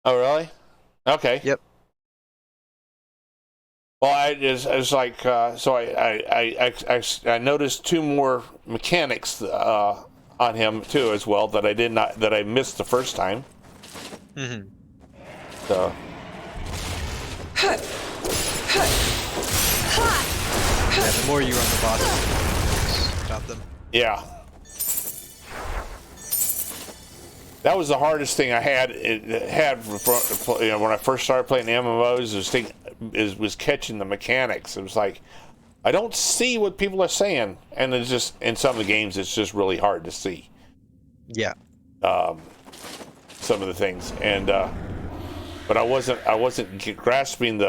Oh, really? Okay. Yep. Well, it's like so. I noticed two more mechanics on him too as well that I missed the first time. Mm-hmm. So. Yeah, the more you run the bosses, the more you notice about them. Yeah. That was the hardest thing I had. When I first started playing MMOs, was catching the mechanics. It was like I don't see what people are saying, and it's just in some of the games, it's just really hard to see. Yeah. Some of the things, and but I wasn't grasping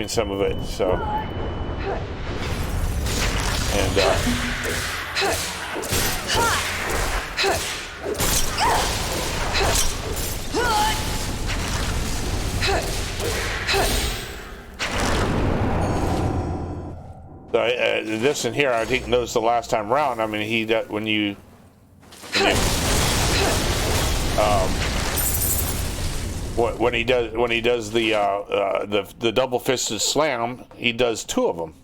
some of it. So, and. So this in here, I didn't notice the last time around. I mean, when you does the double fisted slam, he does two of them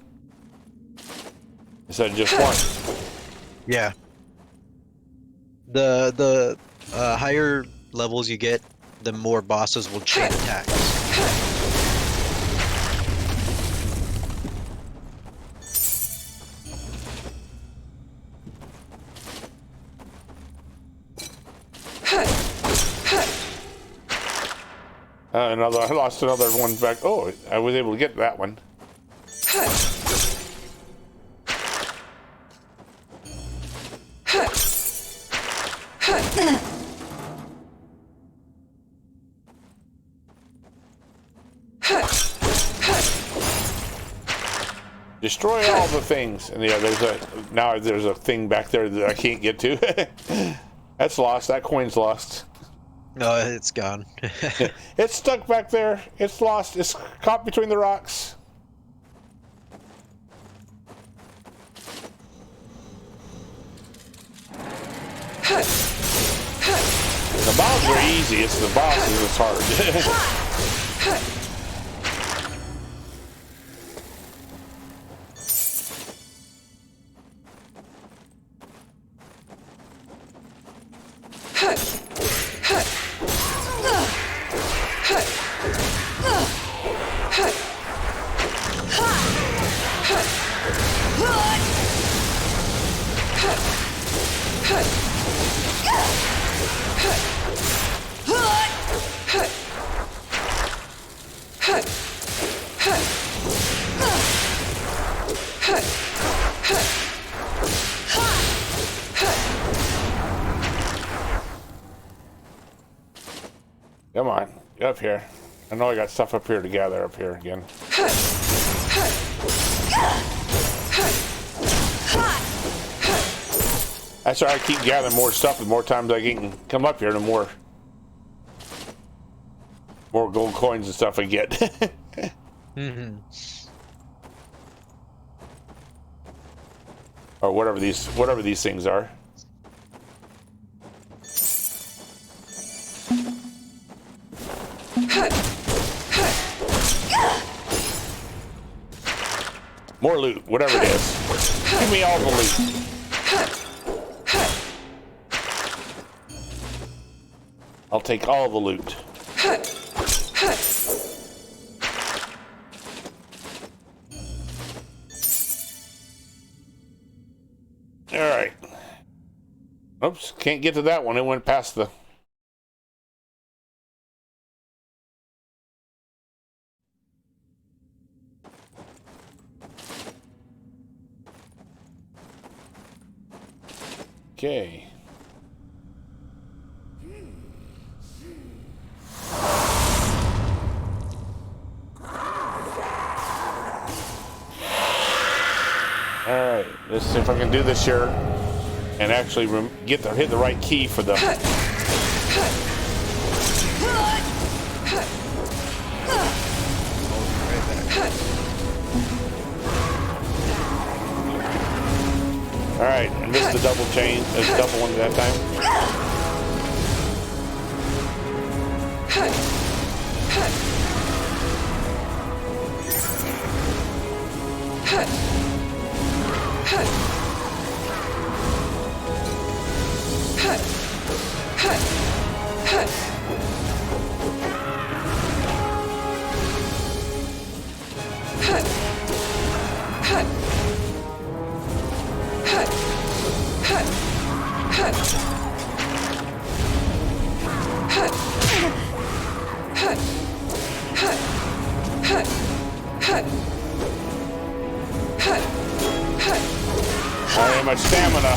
instead of just one. Yeah. The higher levels you get, the more bosses will chain attacks. I lost another one back. Oh, I was able to get that one. Destroy all the things. And yeah, there's a thing back there that I can't get to. That's lost. That coin's lost. No, it's gone. It's stuck back there. It's lost. It's caught between the rocks. The mobs are easy. It's the bosses that's hard. Come on, get up here. I know I got stuff up here to gather up here again. That's why I keep gathering more stuff. The more times I can come up here, the more gold coins and stuff I get. Mm-hmm. Or whatever these things are. More loot, whatever it is. Give me all the loot. I'll take all the loot. Alright. Oops, can't get to that one. It went past the... Okay. Alright, let's see if I can do this here and actually hit the right key for the... All right, I missed the double chain, double one that time. I need my stamina.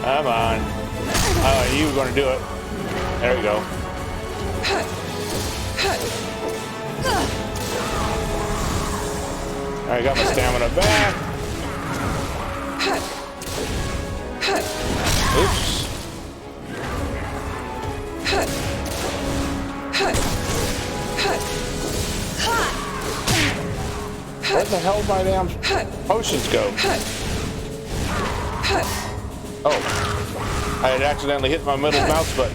Come on. Oh, you were going to do it. There we go. I got my stamina back. Oops. Where the hell did my damn potions go? Oh, I had accidentally hit my middle mouse button.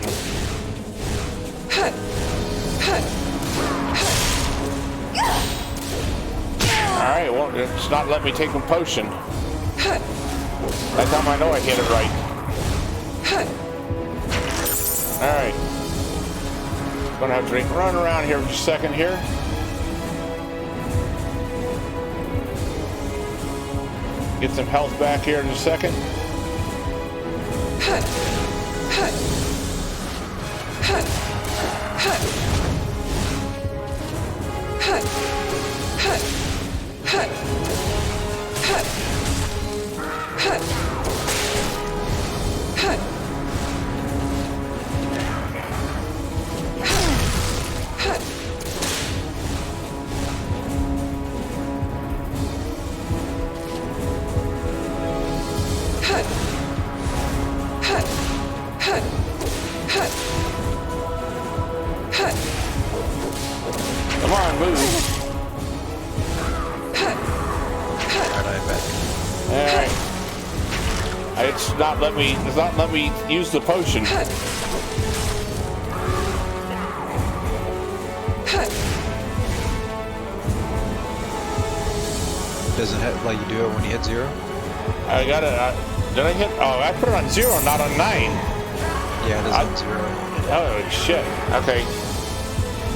Alright, well, it's not letting me take a potion. That time I know I hit it right. Alright. Gonna have to run around here for a second here. Get some health back here in a second. Come on, move. Alright. It's not letting me use the potion. Doesn't it let you do it when you hit 0? I got it. Did I hit? Oh, I put it on 0, not on 9. Yeah, it is on 0. Oh, shit. Okay.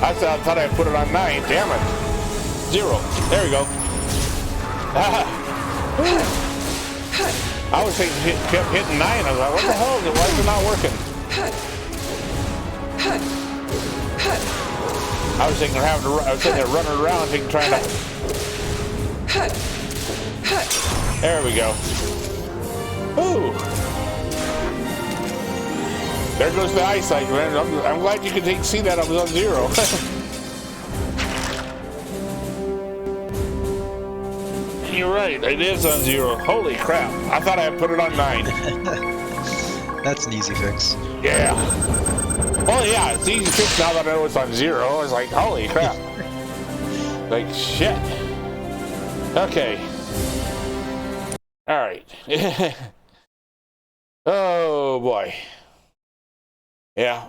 I thought I put it on 9. Damn it. 0. There we go. I was thinking, kept hitting 9. I was like, what the hell? Why is it not working? I was thinking I was sitting there running around thinking, trying to... There we go. Ooh. There goes the eyesight, man. I'm glad you could see that I was on 0. You're right, it is on 0. Holy crap. I thought I had put it on 9. That's an easy fix. Yeah. Well, yeah, it's easy fix now that I know it's on 0. I was like, holy crap. Like, shit. Okay. Alright. Oh, boy. Yeah.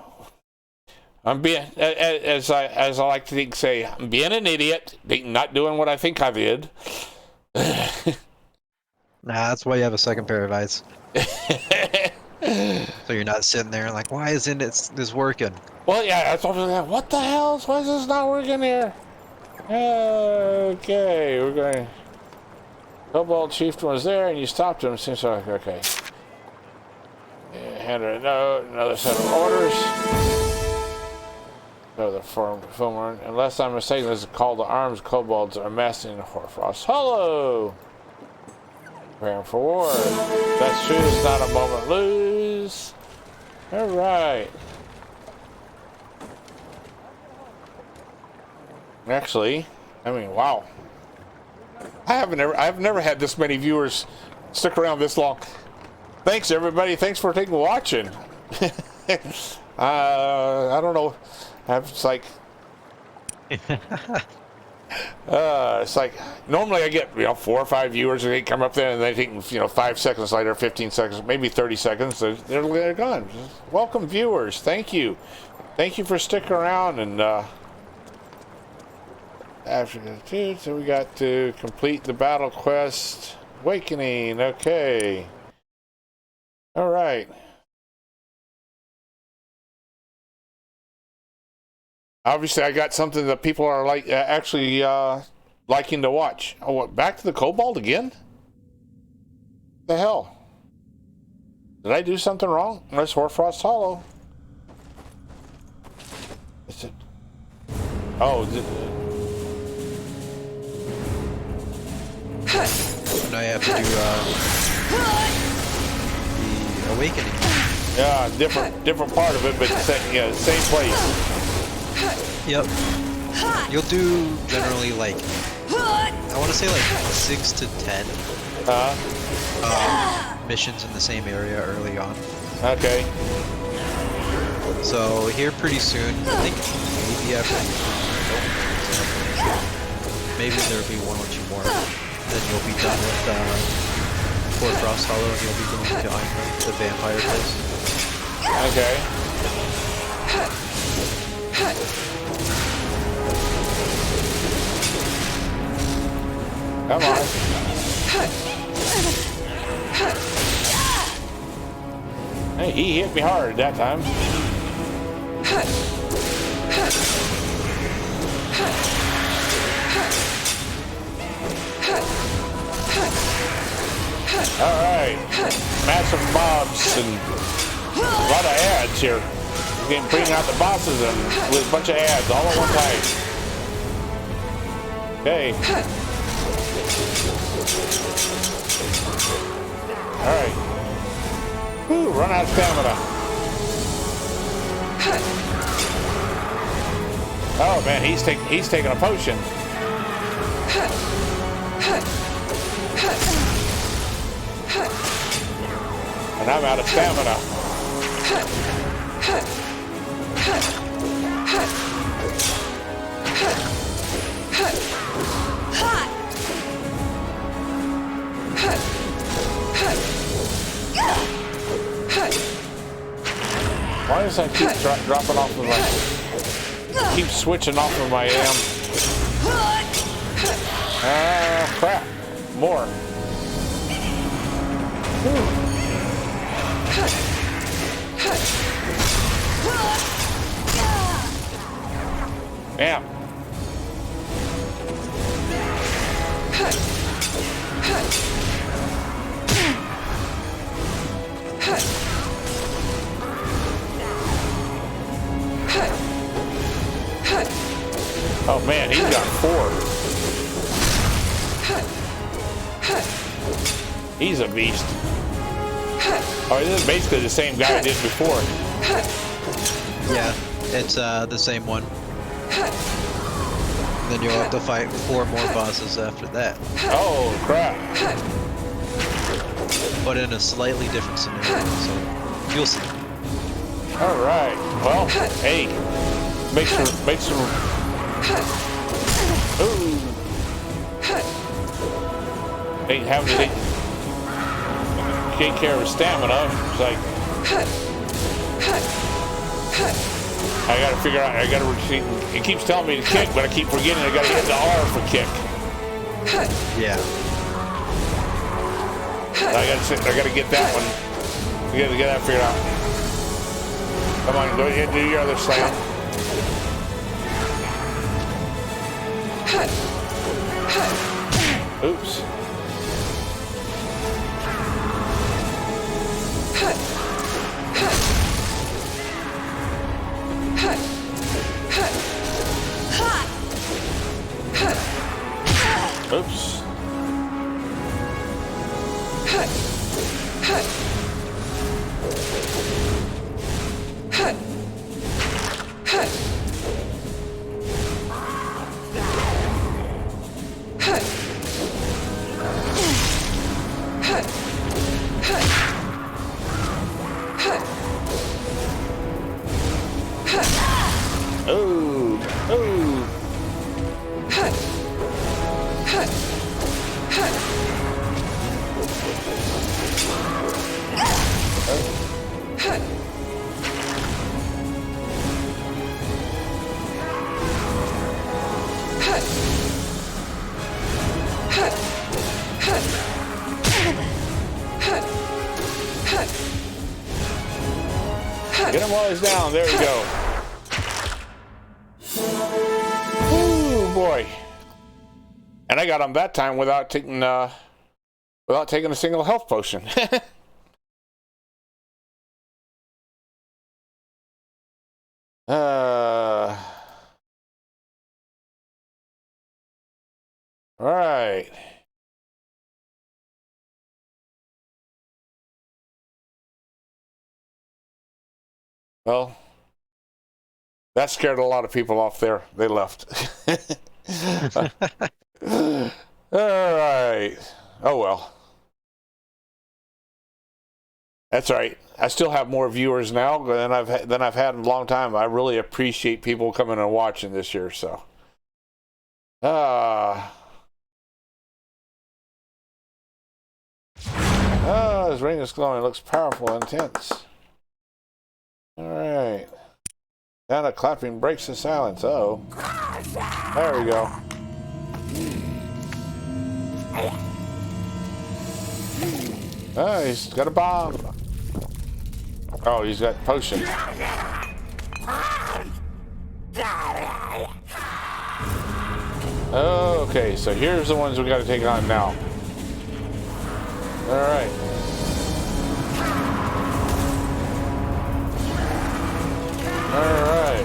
I'm being, as I like to think, say, I'm being an idiot, not doing what I think I did. Nah, that's why you have a second pair of eyes. So you're not sitting there like, why isn't this working? Well, yeah, that's what the hell? Why is this not working here? Okay, we're going. Cobalt Chieftain was there, and you stopped him. Seems like okay. Hand her a note. Another set of orders. So the form, unless I'm mistaken, this is called the arms kobolds are massing in Hoarfrost. Hello. Preparing for war. That's true. It's not a moment lose. All right. Actually, I mean, wow. I've never had this many viewers stick around this long. Thanks, everybody. Thanks for watching. I don't know. It's like, it's like normally I get 4 or 5 viewers and they come up there and they think 5 seconds later, 15 seconds, maybe 30 seconds, they're gone. Welcome, viewers. Thank you for sticking around. And after the so we got to complete the battle quest, Awakening. Okay. All right. Obviously, I got something that people are actually liking to watch. Oh, what? Back to the Cobalt again? The hell? Did I do something wrong? That's Hoarfrost Hollow. Is it? Oh. Now you have to do the Awakening. Yeah, different part of it, but same place. Yep. You'll do generally I want to say 6 to 10 missions in the same area early on. Okay. So here pretty soon, I think maybe after maybe there'll be 1 or 2 more. Then you'll be done with Hoarfrost Hollow and you'll be going to Einhorn, the vampire place. Okay. Come on. Hey, he hit me hard that time. All right. Massive mobs and a lot of ads here. We're getting bringing out the bosses and with a bunch of ads all at one time. Okay. All right. Whew, run out of stamina. Oh man, he's taking a potion. And I'm out of stamina. Why does that keep dropping off of my... Keep switching off of my crap. More. Yeah. Oh man, he's got 4. He's a beast. Oh, this is basically the same guy I did before. Yeah, it's the same one. Then you'll have to fight 4 more bosses after that. Oh crap. But in a slightly different scenario, so you'll see. Alright. Well, hey. Make some ooh. Ain't having to take care of his stamina. It's like I gotta figure out. I gotta. It keeps telling me to kick, but I keep forgetting. I gotta hit the R for kick. Yeah. I gotta get that one. You gotta get that figured out. Come on, go ahead, do your other slam. Oops. Oops. Oh, oh. Get him while he's down. There we go. Ooh, boy. And I got him that time without taking a single health potion. All right. Well, that scared a lot of people off there. They left. All right. Oh well. That's all right. I still have more viewers now than I've had in a long time. I really appreciate people coming and watching this year. So, his ring is glowing. It looks powerful and intense. All right. Now the clapping breaks the silence. Oh, there we go. Oh, he's got a bomb. Oh, he's got potion. Okay, so here's the ones we got to take on now. All right. All right.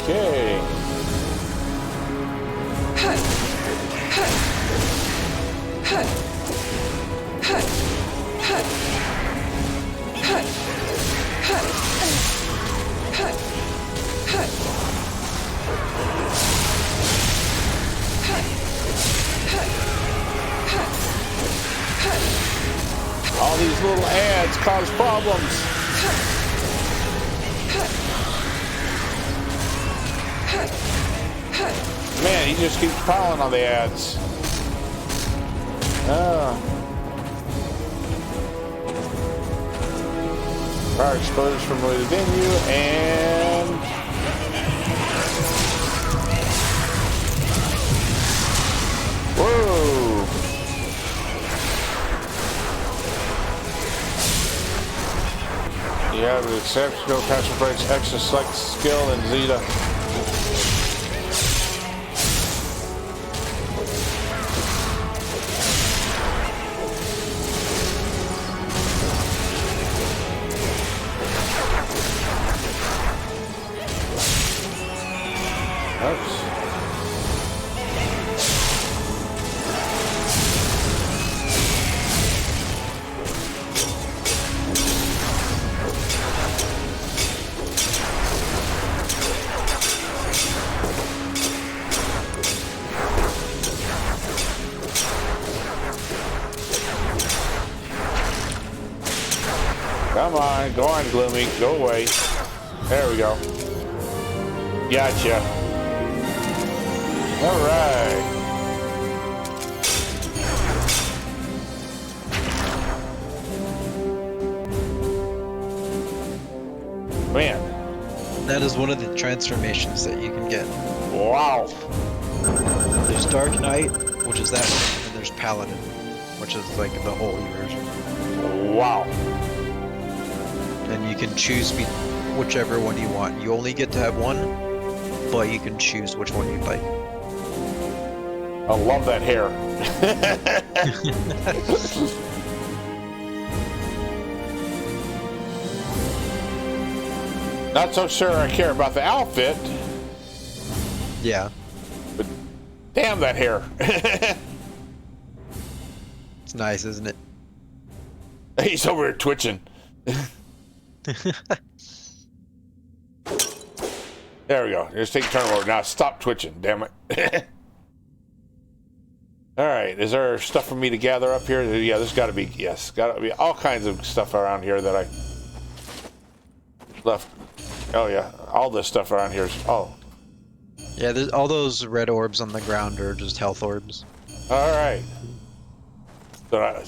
Okay. All these little ads cause problems. Man, he just keeps piling on the ads. Fire explodes from within you, and whoa! You have an exceptional passion breaks extra select skill and Zeta. Come on, go on, Gloomy. Go away. There we go. Gotcha. All right. Man. That is one of the transformations that you can get. Wow. There's Dark Knight, which is that one, and there's Paladin, which is like the holy version. Wow. And you can choose whichever one you want. You only get to have one, but you can choose which one you'd like. I love that hair. Not so sure I care about the outfit. Yeah. But damn that hair. It's nice, isn't it? He's over here twitching. There we go. Just take turn mode. Now stop twitching, damn it. Alright, is there stuff for me to gather up here? Yeah, there's gotta be, yes. Gotta be all kinds of stuff around here that I left. Oh yeah, all this stuff around here is, oh. Yeah, there's all those red orbs on the ground are just health orbs. Alright. So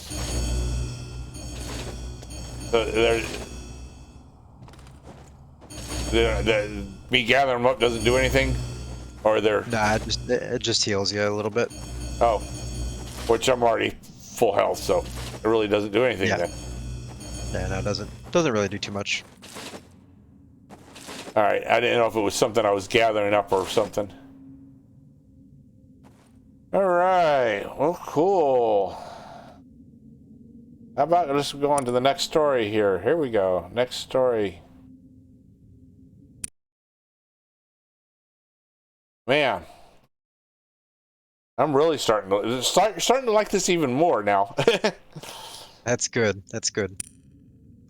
me gathering them up doesn't do anything? Or they're... Nah, it just heals you a little bit. Oh. Which I'm already full health, so it really doesn't do anything Yeah. then. Yeah, no, it doesn't really do too much. Alright, I didn't know if it was something I was gathering up or something. Alright, well, cool. How about let's go on to the next story here. Here we go. Next story. Man. I'm really starting to like this even more now. That's good. That's good.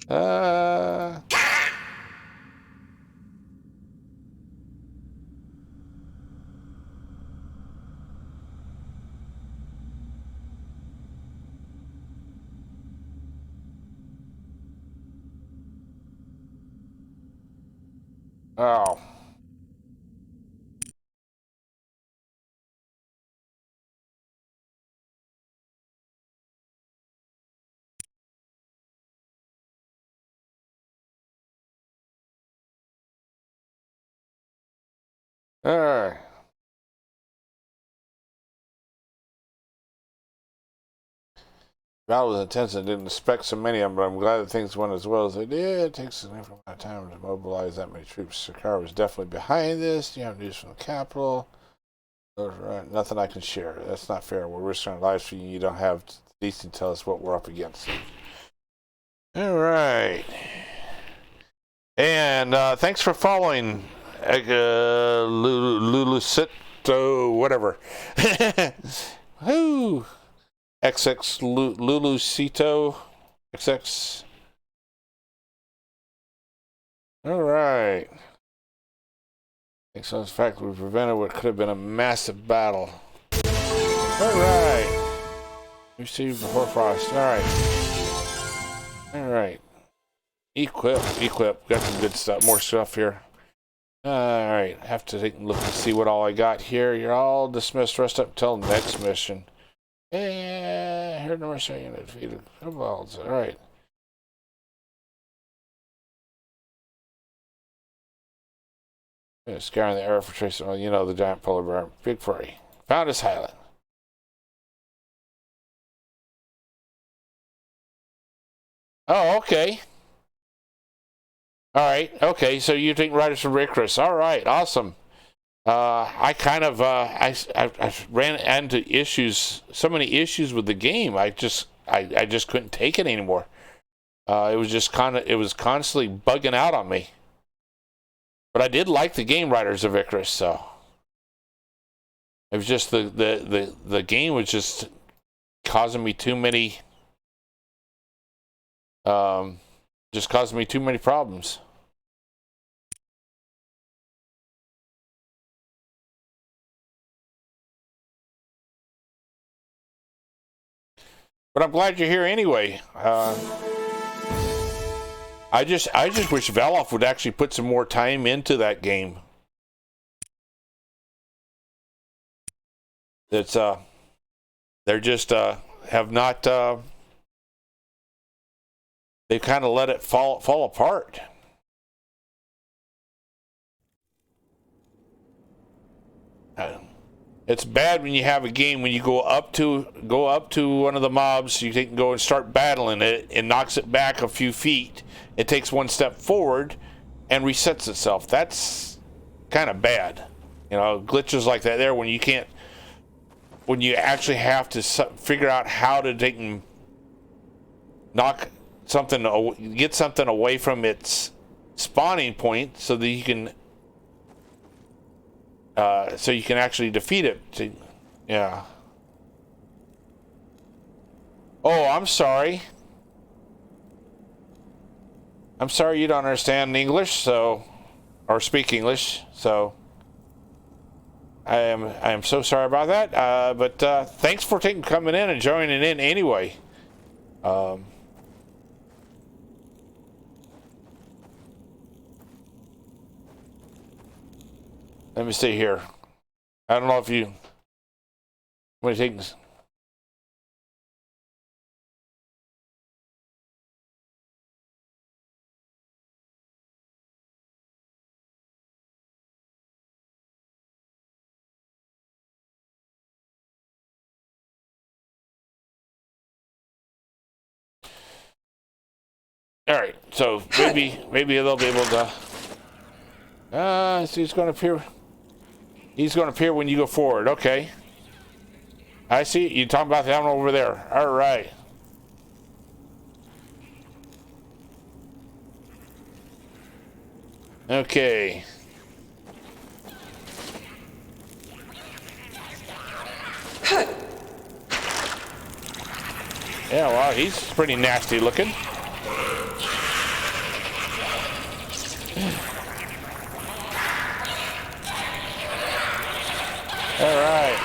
Oh. Alright. Battle was intense and didn't expect so many of them, but I'm glad that things went as well as they did. It takes an amount of time to mobilize that many troops. Sakara was definitely behind this. You have news from the capital. Nothing I can share. That's not fair. We're risking our lives for you. You don't have decency to tell us what we're up against. Alright. And thanks for following Lulusito, whatever. Whoo! XX Lulusito XX. Alright. Thanks to the fact we prevented what could have been a massive battle. Alright. Received before frost. Alright. Alright. Equip. Got some good stuff. More stuff here. Alright. Have to take a look and see what all I got here. You're all dismissed. Rest up until next mission. Yeah, heard the mercenary unit defeated kobolds. Alright. Yeah, scouring the area for trace. Well, you know, the giant polar bear. Big furry. Found his highland. Oh, okay. Alright, okay, so you think Riders from Icarus. Alright, awesome. I kind of I ran into issues, so many issues with the game. I just couldn't take it anymore. It was constantly bugging out on me. But I did like the game Riders of Icarus, so it was just the game was just causing me too many problems. But I'm glad you're here anyway. I just wish Velof would actually put some more time into that game. It's they're just have not they kind of let it fall apart. It's bad when you have a game when you go up to one of the mobs, you can go and start battling it, it knocks it back a few feet, it takes one step forward and resets itself. That's kind of bad. You know, glitches like that there when you can't, when you actually have to figure out how to take and knock something, get something away from its spawning point so that you can actually defeat it. Yeah. Oh, I'm sorry. I'm sorry you don't understand English, so, or speak English, so I am so sorry about that. But thanks for coming in and joining in anyway. Let me see here. I don't know if you. What do you think? All right, so maybe they'll be able to. So he's going to appear. He's going to appear when you go forward. Okay. I see. You talking about that one over there. All right. Okay. Yeah, well, he's pretty nasty looking. All right.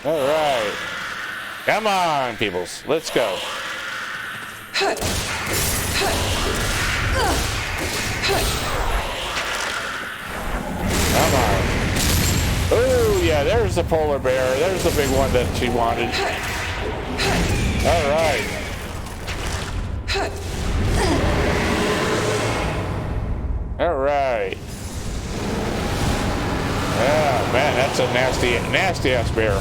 All right. Come on, peoples. Let's go. Come on. Oh, yeah, there's the polar bear. There's the big one that she wanted. All right. All right. Yeah, man, that's a nasty ass bear.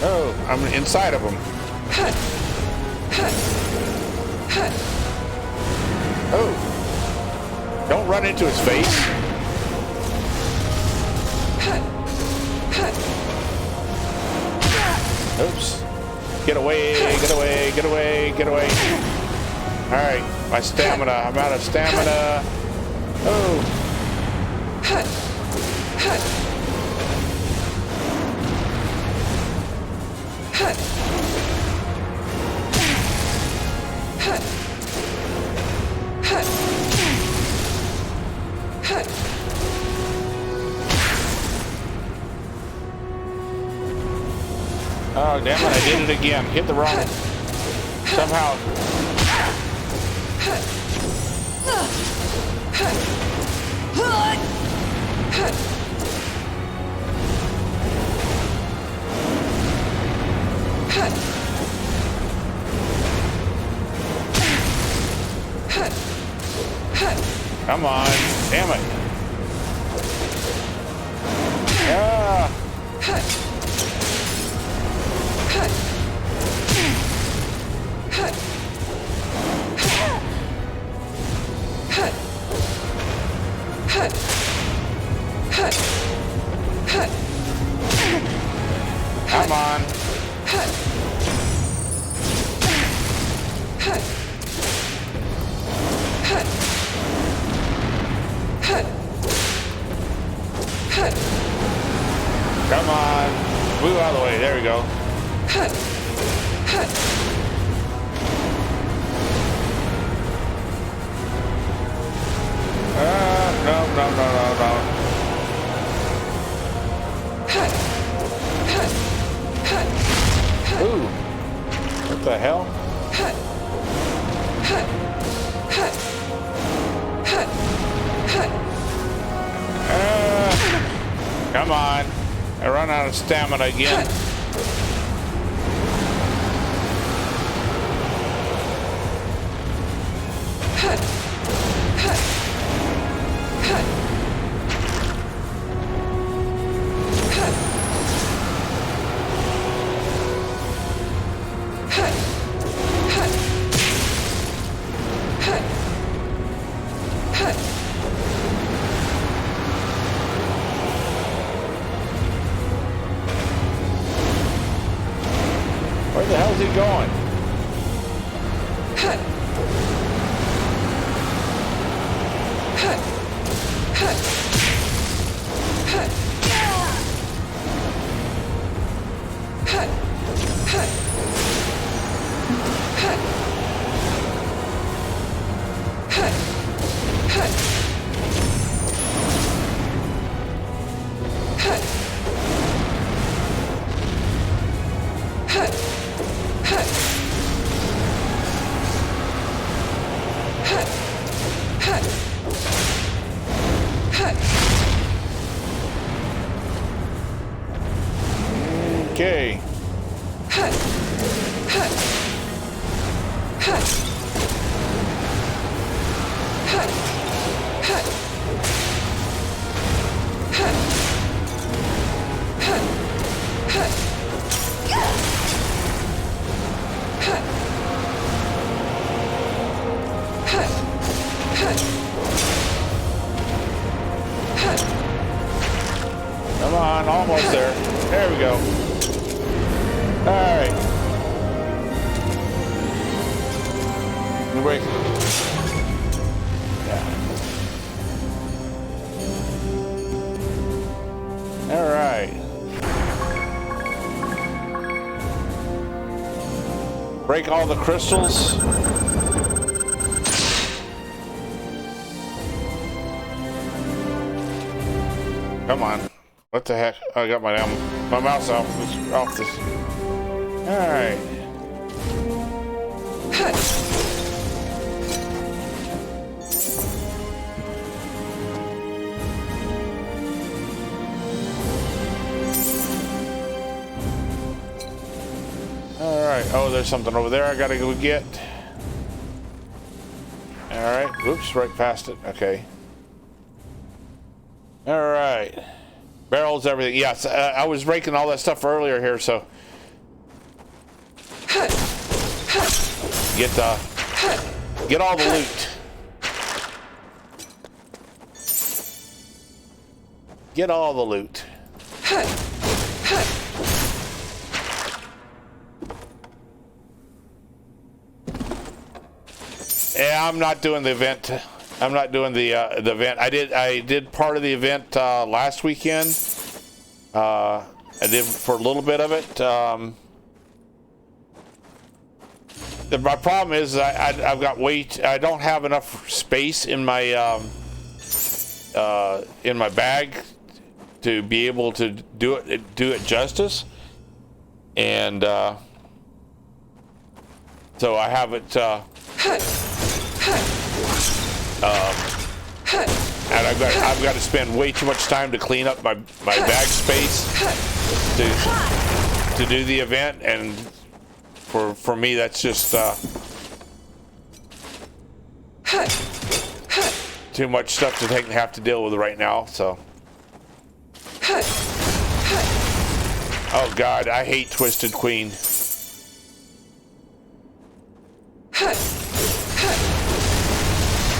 Oh, I'm inside of him. Oh. Don't run into his face. Oops. Get away, get away, get away, get away. Alright, my stamina. I'm out of stamina. Oh. Oh, damn it, I did it again. Hit the wrong... Somehow... Come on. Damn it. Ah. Come on. Come on. Move out of the way. There we go. No. Ooh. What the hell? Come on. I run out of stamina again. Where the hell is he going? Come on, almost there. There we go. All right. New break. Yeah. All right. Break all the crystals. Come on. What the heck? I got my mouse off this. All right. All right. Oh, there's something over there I gotta go get. All right. Oops, right past it. Okay. All right. Barrels, everything. Yes, I was breaking all that stuff earlier here, so get all the loot. Get all the loot. Yeah, I'm not doing the event. I'm not doing the event. I did part of the event last weekend. I did for a little bit of it. My problem is I've got I don't have enough space in my bag to be able to do it justice, and so I have it. And I've got to spend way too much time to clean up my bag space to do the event, and for me that's just too much stuff to have to deal with right now. So, oh God, I hate Twisted Queen.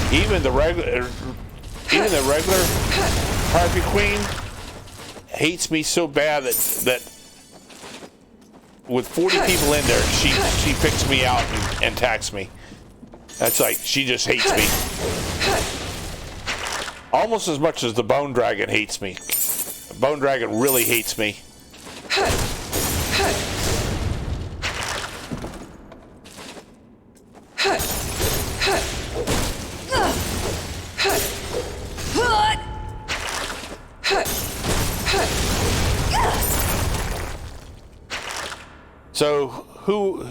Even the regular Harpy Queen hates me so bad that with 40 people in there, she picks me out and attacks me. That's like, she just hates me. Almost as much as the Bone Dragon hates me. The Bone Dragon really hates me. So who's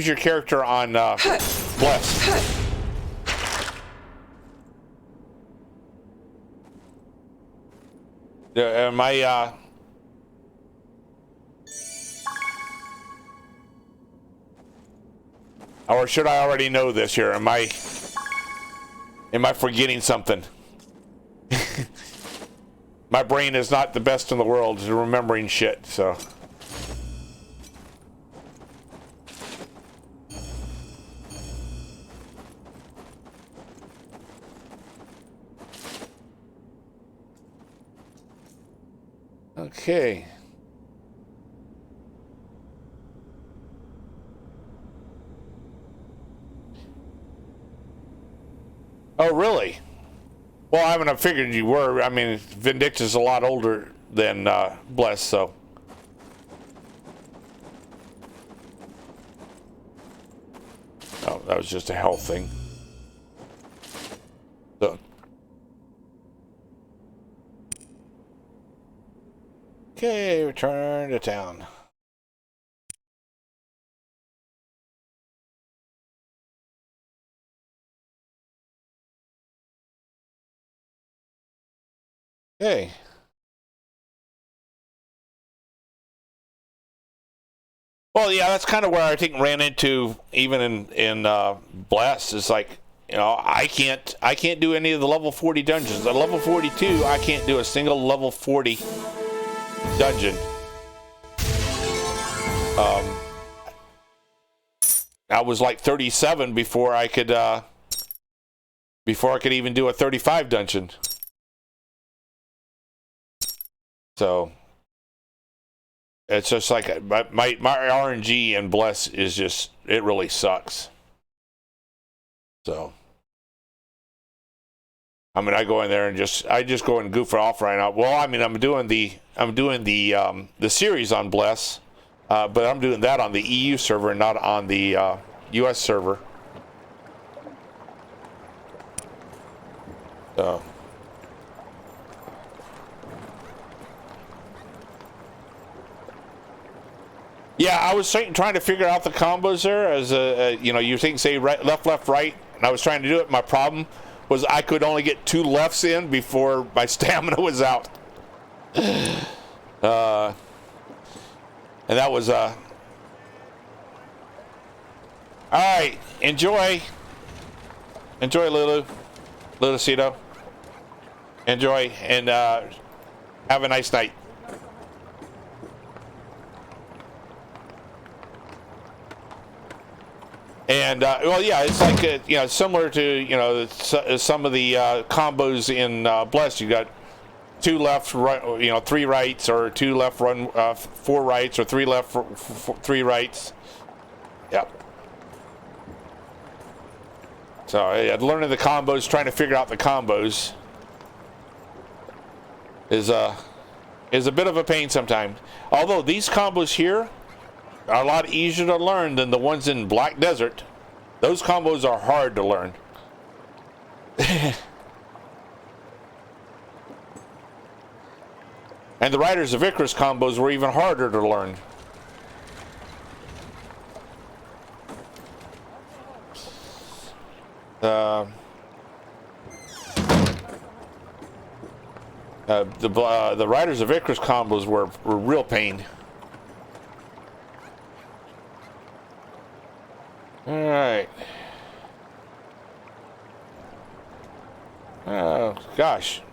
your character on Bless? Am I or should I already know this here? Am I forgetting something? My brain is not the best in the world at remembering shit, so. Okay. Oh, really? Well, I haven't figured you were. I mean, Vindictus is a lot older than Bless, so. Oh, that was just a health thing. So. Okay, return to town. Okay. Well, yeah, that's kind of where I think ran into even in Bless. Is like, you know, I can't do any of the level 40 dungeons. At level 42, I can't do a single level 40 dungeon. I was like 37 before I could even do a 35 dungeon. So it's just like my RNG and Bless is just, it really sucks. So I mean, I go in there and I just go and goof it off right now. Well, I mean, I'm doing the series on Bless, but I'm doing that on the EU server, not on the US server. So yeah, I was trying to figure out the combos there as you know, you think say right, left, right, and I was trying to do it. My problem was I could only get 2 lefts in before my stamina was out. And that was all right. Enjoy, Lulucito. Enjoy, and have a nice night. And well, yeah, it's like you know, similar to, you know, some of the combos in Bless. You got 2 left, right, you know, 3 rights, or 2 left, 4 rights, or 3 left, 3 rights. Yep. So learning the combos, trying to figure out the combos, is a bit of a pain sometimes. Although these combos here are a lot easier to learn than the ones in Black Desert. Those combos are hard to learn. And the Riders of Icarus combos were even harder to learn. The Riders of Icarus combos were real pain. All right. Oh gosh.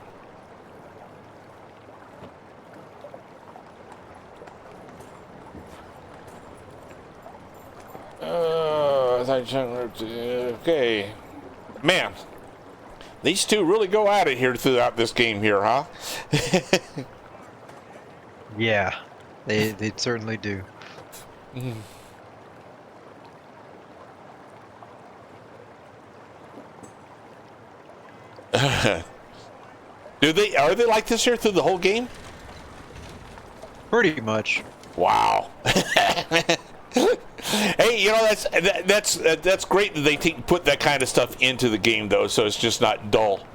Okay. Man, these two really go at it here throughout this game here, huh? Yeah, they certainly do. Are they like this here through the whole game? Pretty much. Wow. Hey, you know, that's great that they put that kind of stuff into the game, though, so it's just not dull.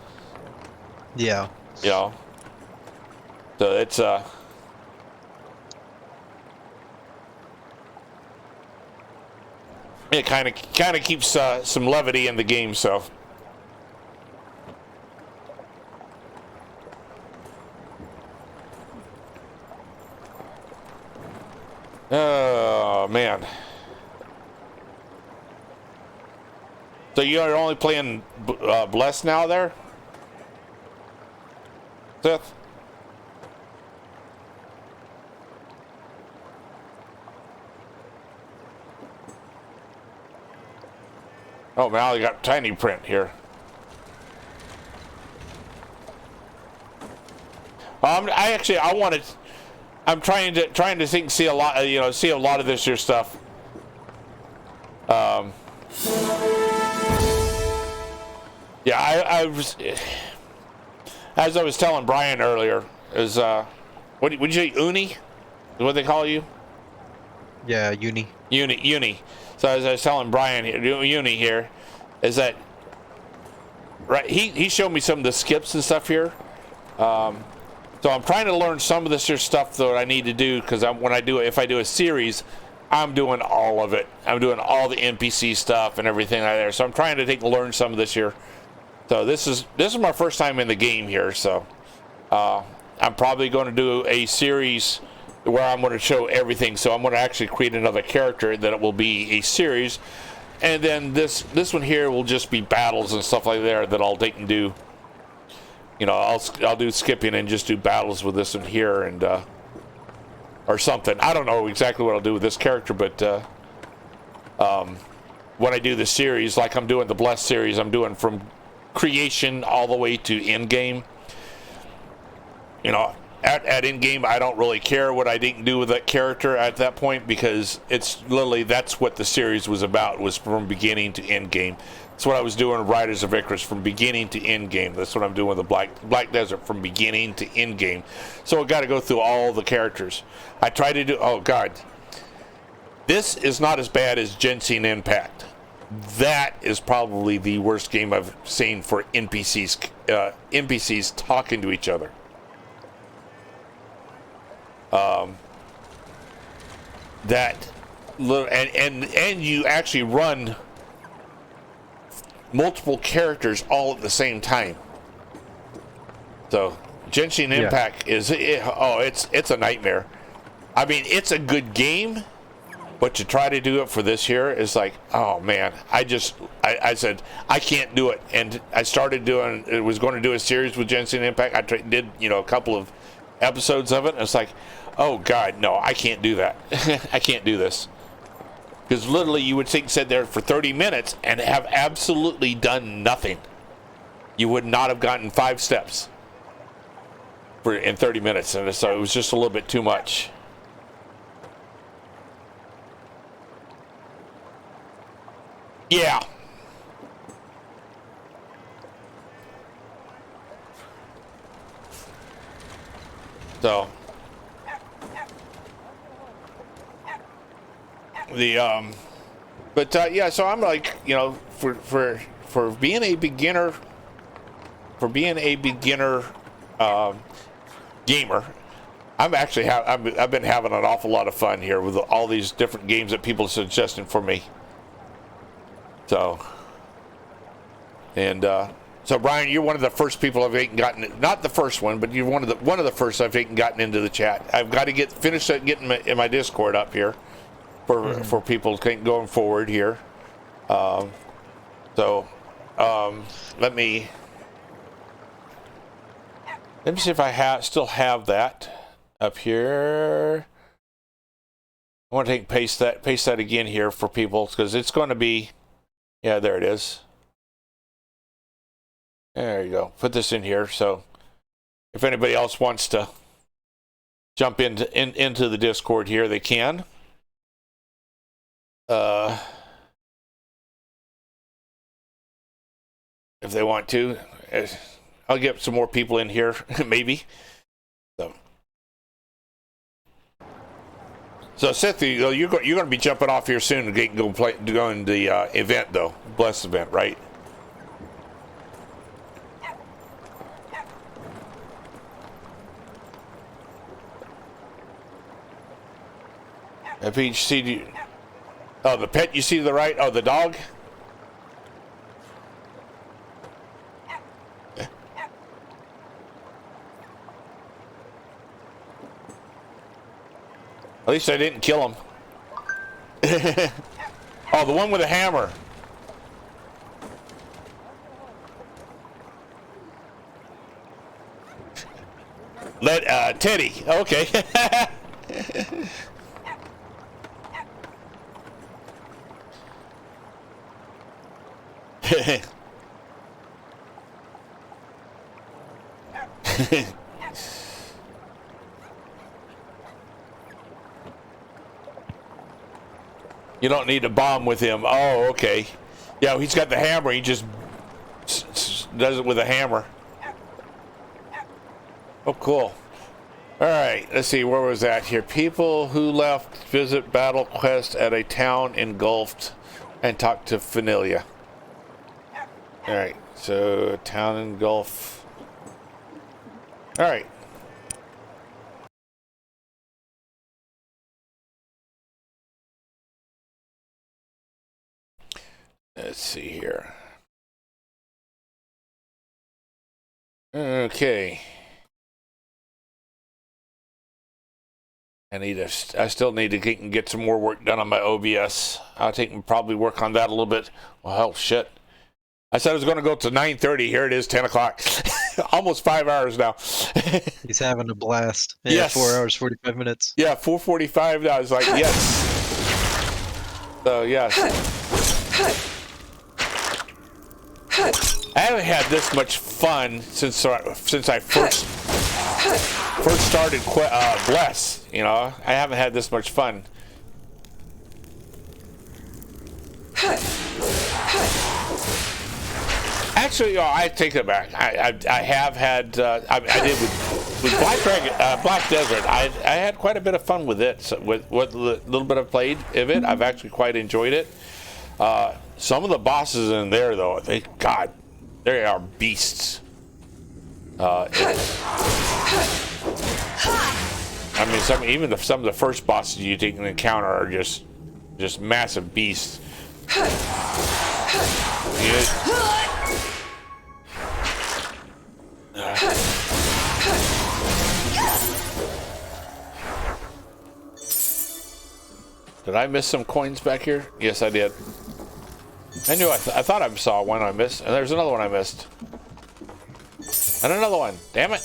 Yeah. You know. So it's it kind of keeps some levity in the game, so. Oh man. So you're only playing Bless now there, Seth? Oh man, I got tiny print here. I'm trying to see a lot, you know, see a lot of this year stuff. Yeah, I was, as I was telling Brian earlier, is would you say Uni? Is what they call you? Yeah, Uni. Uni. So as I was telling Brian, Uni here, is that right? He showed me some of the skips and stuff here. So I'm trying to learn some of this here stuff that I need to do, because if I do a series, I'm doing all of it. I'm doing all the NPC stuff and everything like there. So I'm trying to learn some of this here. So this is my first time in the game here. So I'm probably going to do a series where I'm going to show everything. So I'm going to actually create another character that it will be a series, and then this one here will just be battles and stuff like that I'll take and do. You know, I'll do skipping and just do battles with this one here, and or something. I don't know exactly what I'll do with this character, but when I do the series, like I'm doing the Blessed series, I'm doing from creation all the way to end game. You know, at end game, I don't really care what I didn't do with that character at that point, because it's literally, that's what the series was about, was from beginning to end game. That's what I was doing with Riders of Icarus, from beginning to end game. That's what I'm doing with the Black Desert, from beginning to end game. So I got to go through all the characters. I try to do, oh God, this is not as bad as Genshin Impact. That is probably the worst game I've seen for NPCs. NPCs talking to each other. That little, and you actually run multiple characters all at the same time. So Genshin Impact is it's a nightmare. I mean, it's a good game, but to try to do it for this year is like, oh man, I said I can't do it, and I started doing. It was going to do a series with Genshin Impact. I did a couple of episodes of it, and it's like, oh God, no, I can't do that. I can't do this. Because literally you would sit there for 30 minutes and have absolutely done nothing. You would not have gotten 5 steps in 30 minutes. And so it was just a little bit too much. Yeah. So yeah, so I'm like, for being a beginner, gamer, I've been having an awful lot of fun here with all these different games that people are suggesting for me. So, and so Brian, you're one of the first people I've gotten, not the first one, but you're one of the first I've gotten into the chat. I've got to finish getting my Discord up here for people going forward here. So let me see if I still have that up here. I want to paste that again here for people, because it's going to be, yeah, there it is. There you go. Put this in here, so if anybody else wants to jump into the Discord here, they can. If they want to, I'll get some more people in here, maybe. So Seth, you're going to be jumping off here soon to go in the event, though, Blessed event, right? If you see, the pet you see to the right, the dog. At least I didn't kill him. Oh, the one with the hammer. Teddy. Okay. You don't need to bomb with him. Oh, okay. Yeah, he's got the hammer. He just does it with a hammer. Oh, cool. All right, let's see. Where was that here? People who left visit battle quest at a town engulfed and talk to Fanilia. All right, so town engulf. All right. Let's see here. Okay. I still need to get some more work done on my OBS. I'll probably work on that a little bit. Well, hell, shit. I said I was going to go to 9:30. Here it is, 10 o'clock. Almost 5 hours now. He's having a blast. Yeah, Yes. 4 hours, 45 minutes. Yeah, 4:45 now. I was like, yes. So, yes. I haven't had this much fun since I first started Bless. You know, I haven't had this much fun. Actually, I take it back. I have had. I did with Black Desert. I had quite a bit of fun with it. So with what little bit I've played of it, I've actually quite enjoyed it. Some of the bosses in there, though, they are beasts. I mean, some of the first bosses you take an encounter are just massive beasts. Did I miss some coins back here? Yes, I did. I knew I thought I saw one I missed, and there's another one I missed. And another one. Damn it.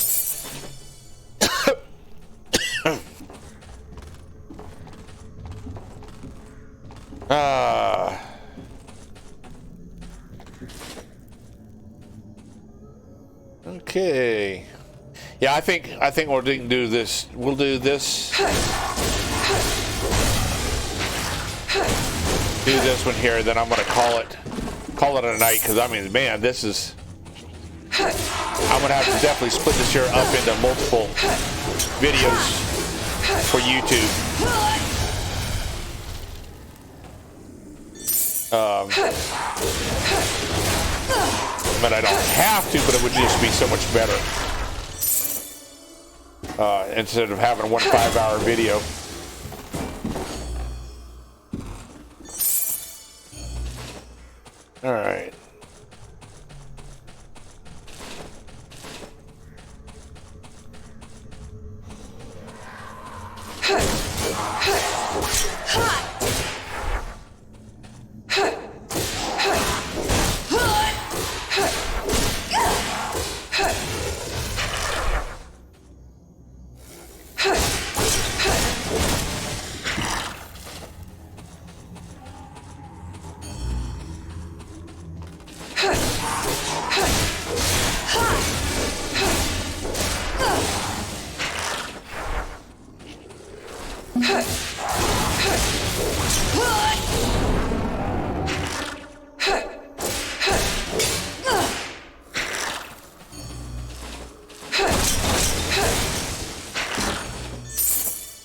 Okay. Yeah, I think we'll do this. We'll do this. Do this one here, then I'm gonna call it a night, because I mean, man, this is. I'm gonna have to definitely split this here up into multiple videos for YouTube. But I don't have to, but it would just be so much better. Instead of having one 5-hour video. All right.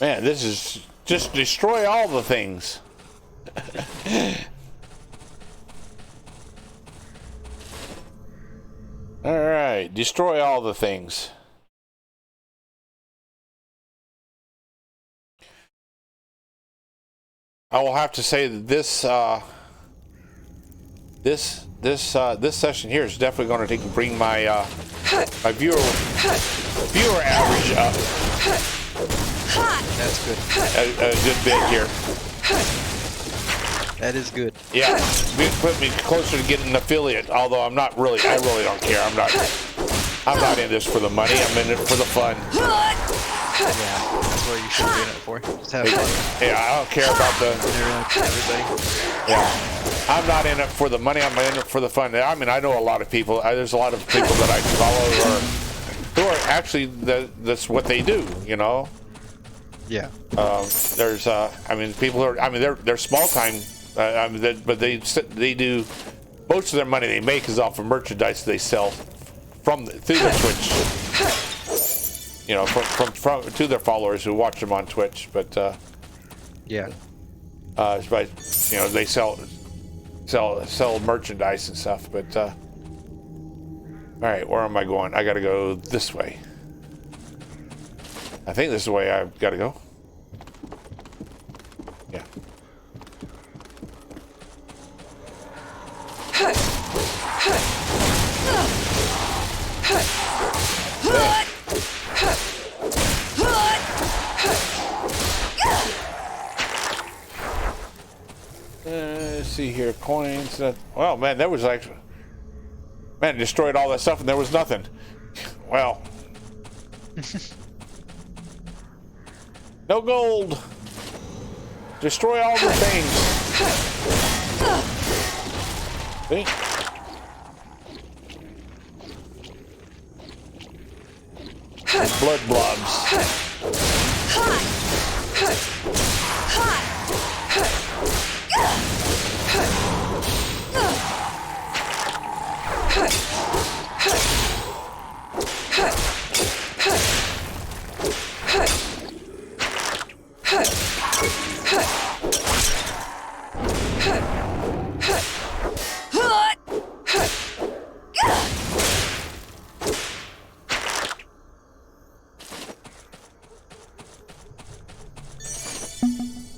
Man, this is just destroy all the things. All right, destroy all the things. I will have to say that this session here is definitely going to bring my my viewer average up. That's good. A good bit here. That is good. Yeah, put me closer to getting an affiliate. Although I really don't care. I'm not in this for the money. I'm in it for the fun. Yeah, that's what you should be in it for. Just have fun. Yeah, I don't care about the Everybody. Yeah, I'm not in it for the money. I'm in it for the fun. I mean, I know a lot of people. There's a lot of people that I follow who are actually that's what they do. You know. Yeah. There's I mean, people who are. I mean, they're small time. But they do most of their money they make is off of merchandise they sell through the Twitch. You know, from to their followers who watch them on Twitch. But yeah. But you know, they sell merchandise and stuff. But all right, where am I going? I got to go this way. I think this is the way I've got to go. Yeah. see here, coins. Well, man, there was like, man, destroyed all that stuff and there was nothing. Well, no gold. Destroy all the things. See? And blood blobs.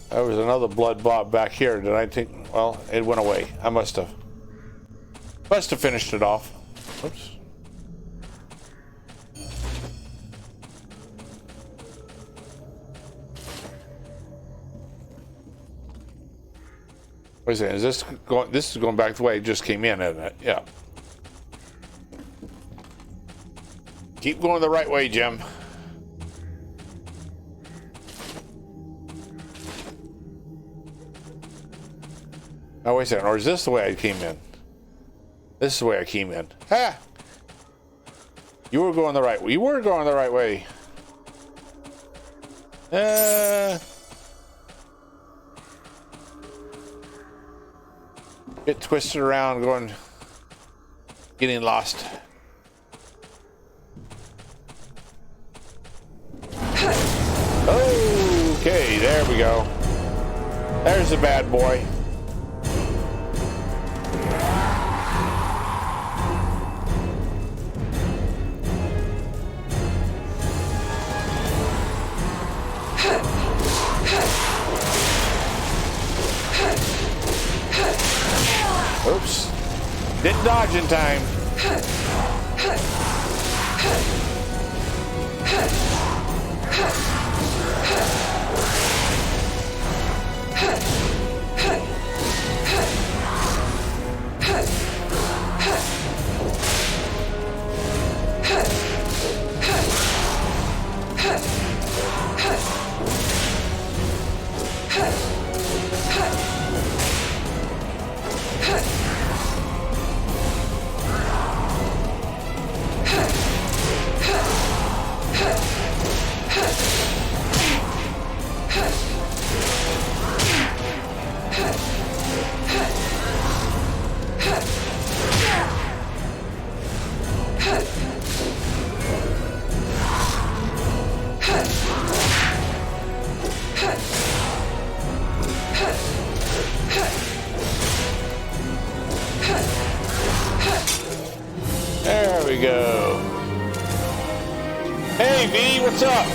There was another blood blob back here. Did I think? Well, it went away. I must have finished it off. Oops. Wait a second. Is this going? This is going back the way it just came in, isn't it? Yeah. Keep going the right way, Jim. Oh, wait a second. Or is this the way I came in? This is the way I came in. Ha! You were going the right way. You were going the right way. Get twisted around, getting lost. Okay, there we go. There's the bad boy. Oops. Didn't dodge in time. There we go. Hey, V, what's up?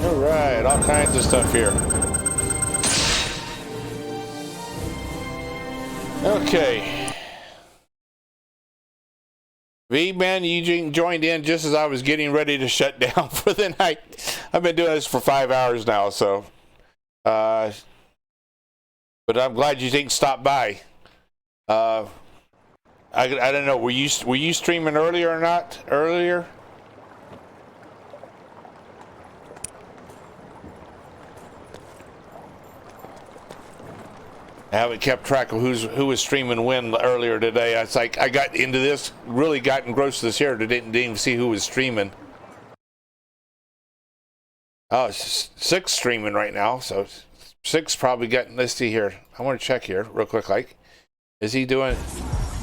All right, all kinds of stuff here. Okay. V, man, you joined in just as I was getting ready to shut down for the night. I've been doing this for 5 hours now, so. But I'm glad you didn't stop by. I don't know. Were you streaming earlier or not? Earlier? I haven't kept track of who was streaming when earlier today. It's like I got into this, really got engrossed this here, didn't even see who was streaming. Oh, it's 6 streaming right now, so 6 probably getting. Let's see here. I want to check here real quick. Like, is he doing?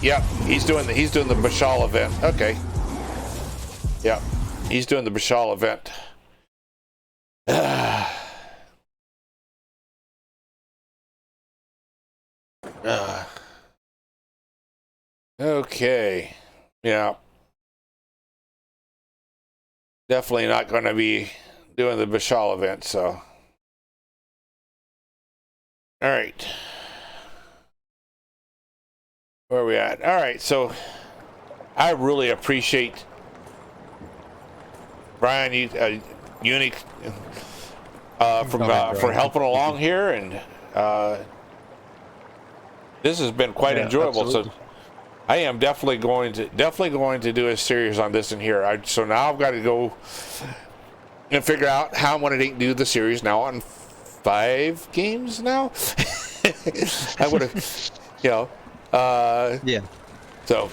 Yep, he's doing the Bashal event. Okay. Yep, he's doing the Bashal event. Okay. Yeah. Definitely not going to be doing the Bashal event, so. All right. Where are we at? All right, so I really appreciate Brian, Unique, for helping along here, and this has been quite enjoyable. Absolutely. So I am definitely going to do a series on this in here. So now I've got to go and figure out how I'm going to do the series now on 5 games now. I would have, Yeah. So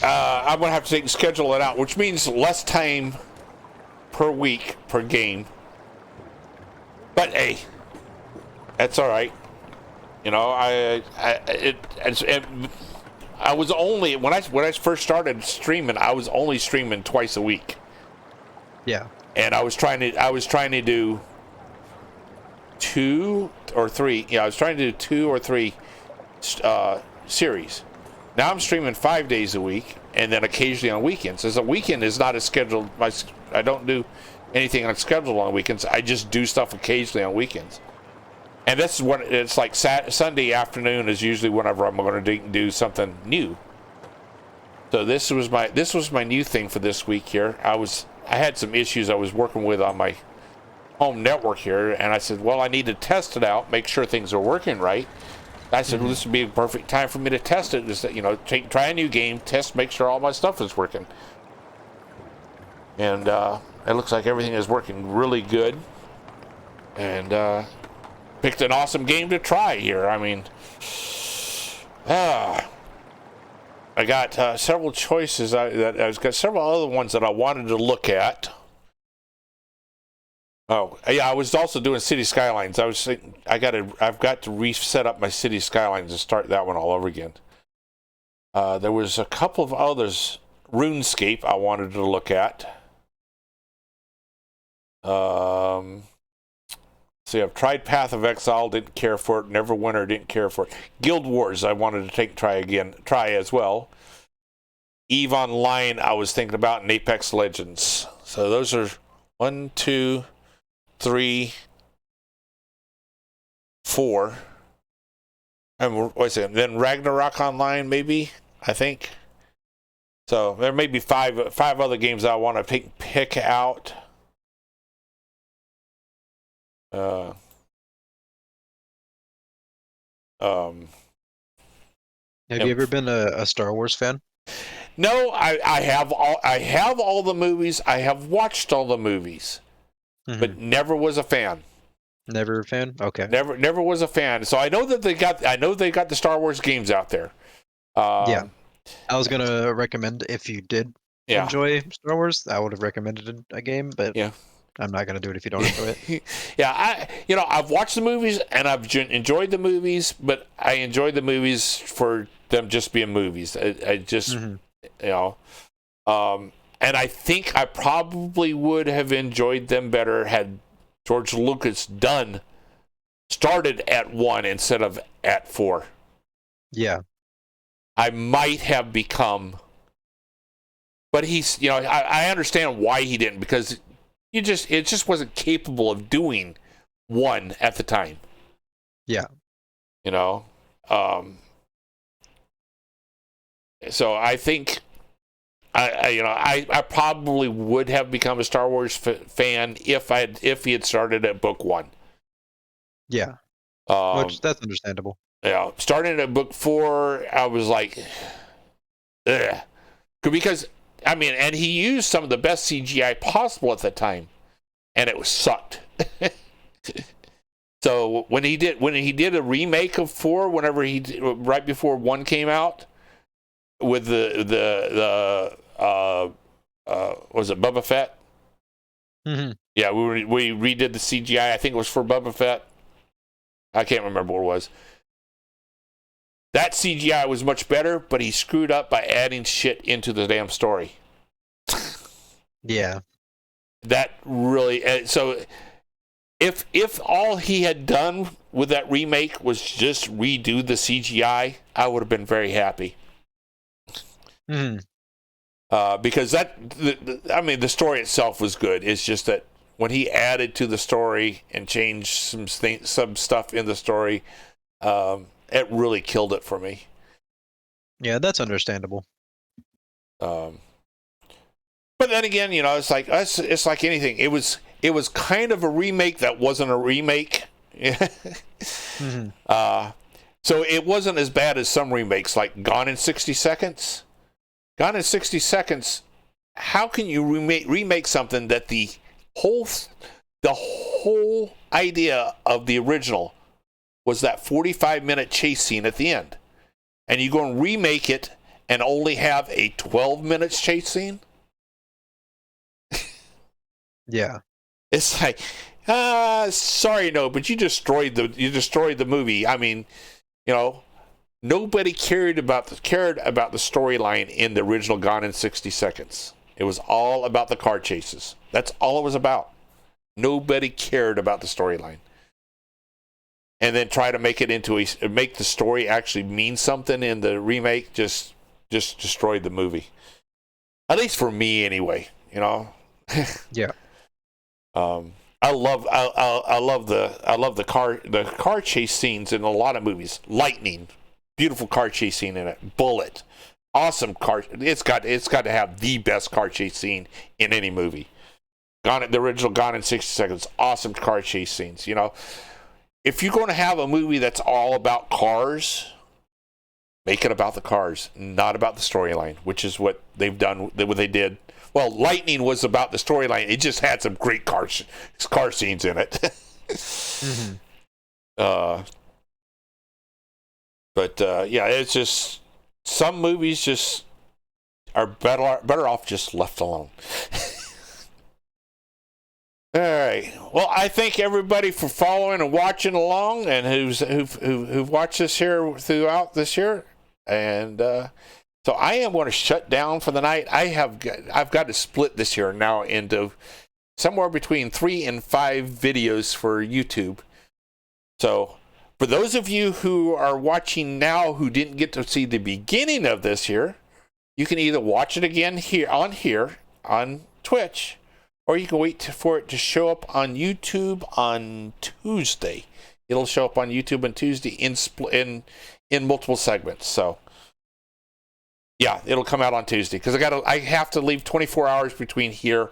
I'm going to have to schedule it out, which means less time per week per game. But hey, that's all right. I was only when I first started streaming, I was only streaming twice a week. Yeah. And I was trying to do 2 or 3. Yeah, I was trying to do 2 or 3 series. Now I'm streaming 5 days a week, and then occasionally on weekends. As a weekend is not as scheduled. I don't do anything on schedule on weekends. I just do stuff occasionally on weekends. And this is when it's like Sunday afternoon is usually whenever I'm going to do something new. So this was my new thing for this week here. I had some issues I was working with on my home network here, and I said, well, I need to test it out, make sure things are working right. I said, well, this would be a perfect time for me to test it. Just try a new game, make sure all my stuff is working. And it looks like everything is working really good. And picked an awesome game to try here. I mean, I got several choices. I've got several other ones that I wanted to look at. Oh, yeah, I was also doing City Skylines. I was thinking I've got to reset up my City Skylines and start that one all over again. There was a couple of others. RuneScape I wanted to look at. See, I've tried Path of Exile, didn't care for it. Neverwinter, didn't care for it. Guild Wars I wanted to try as well. EVE Online I was thinking about, and Apex Legends. So those are 1, 2, 3, 4. And wait a second. Then Ragnarok Online, maybe, I think. So there may be five other games I want to pick out. Have you ever been a Star Wars fan? No, I have all the movies. I have watched all the movies, but never was a fan. Never a fan? Okay. Never was a fan. So I know that they got the Star Wars games out there. Yeah. I was gonna recommend, if you did enjoy Star Wars, I would have recommended a game, but yeah. I'm not gonna do it if you don't enjoy it. Yeah, I've watched the movies and I've enjoyed the movies, but I enjoyed the movies for them just being movies. I just and I think I probably would have enjoyed them better had George Lucas started at 1 instead of at 4. Yeah. I might have become, but he's, I understand why he didn't, because it just wasn't capable of doing 1 at the time. Yeah. So I think I probably would have become a Star Wars fan if he had started at book 1. Yeah. Which that's understandable. Yeah. Starting at book 4, I was like, ugh. Because and he used some of the best CGI possible at the time, and it was sucked. So when he did a remake of 4, right before 1 came out, with the was it Boba Fett? Mm-hmm. Yeah, we redid the CGI. I think it was for Boba Fett. I can't remember what it was. That CGI was much better, but he screwed up by adding shit into the damn story. Yeah. That really, so if all he had done with that remake was just redo the CGI, I would have been very happy. Because the story itself was good. It's just that when he added to the story and changed some stuff in the story, it really killed it for me. Yeah, that's understandable. But then again, you know, it's like anything. It was kind of a remake that wasn't a remake. Mm-hmm. So it wasn't as bad as some remakes, like Gone in 60 Seconds. Gone in 60 Seconds. How can you remake something that the whole idea of the original was that 45-minute chase scene at the end, and you go and remake it and only have a 12 minutes chase scene? Yeah. It's like, sorry, no, but you destroyed the movie. I mean, you know, nobody cared about the storyline in the original Gone in 60 Seconds. It was all about the car chases. That's all it was about. Nobody cared about the storyline. And then try to make it make the story actually mean something in the remake, just destroyed the movie. At least for me, anyway. You know. Yeah. I love the car chase scenes in a lot of movies. Lightning, beautiful car chase scene in it. Bullet, awesome car. It's got to have the best car chase scene in any movie. The original Gone in 60 Seconds, awesome car chase scenes. You know, if you're going to have a movie that's all about cars, make it about the cars, not about the storyline, which is what they've done. What they did. Well, Lightning was about the storyline. It just had some great car scenes in it. Mm-hmm. But yeah, it's just some movies just are better off just left alone. All right. Well, I thank everybody for following and watching along, and who've watched this here throughout this year, and. So I am going to shut down for the night. I've got to split this here now into somewhere between 3 and 5 videos for YouTube. So for those of you who are watching now who didn't get to see the beginning of this here, you can either watch it again here on Twitch, or you can wait for it to show up on YouTube on Tuesday. It'll show up on YouTube on Tuesday in multiple segments. So. Yeah, it'll come out on Tuesday because I have to leave 24 hours between here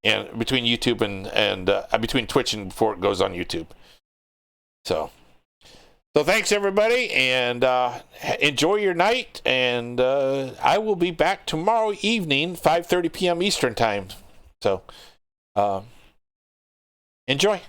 and between YouTube and between Twitch and before it goes on YouTube. So thanks everybody, and enjoy your night. And I will be back tomorrow evening, 5:30 p.m. Eastern time. So enjoy.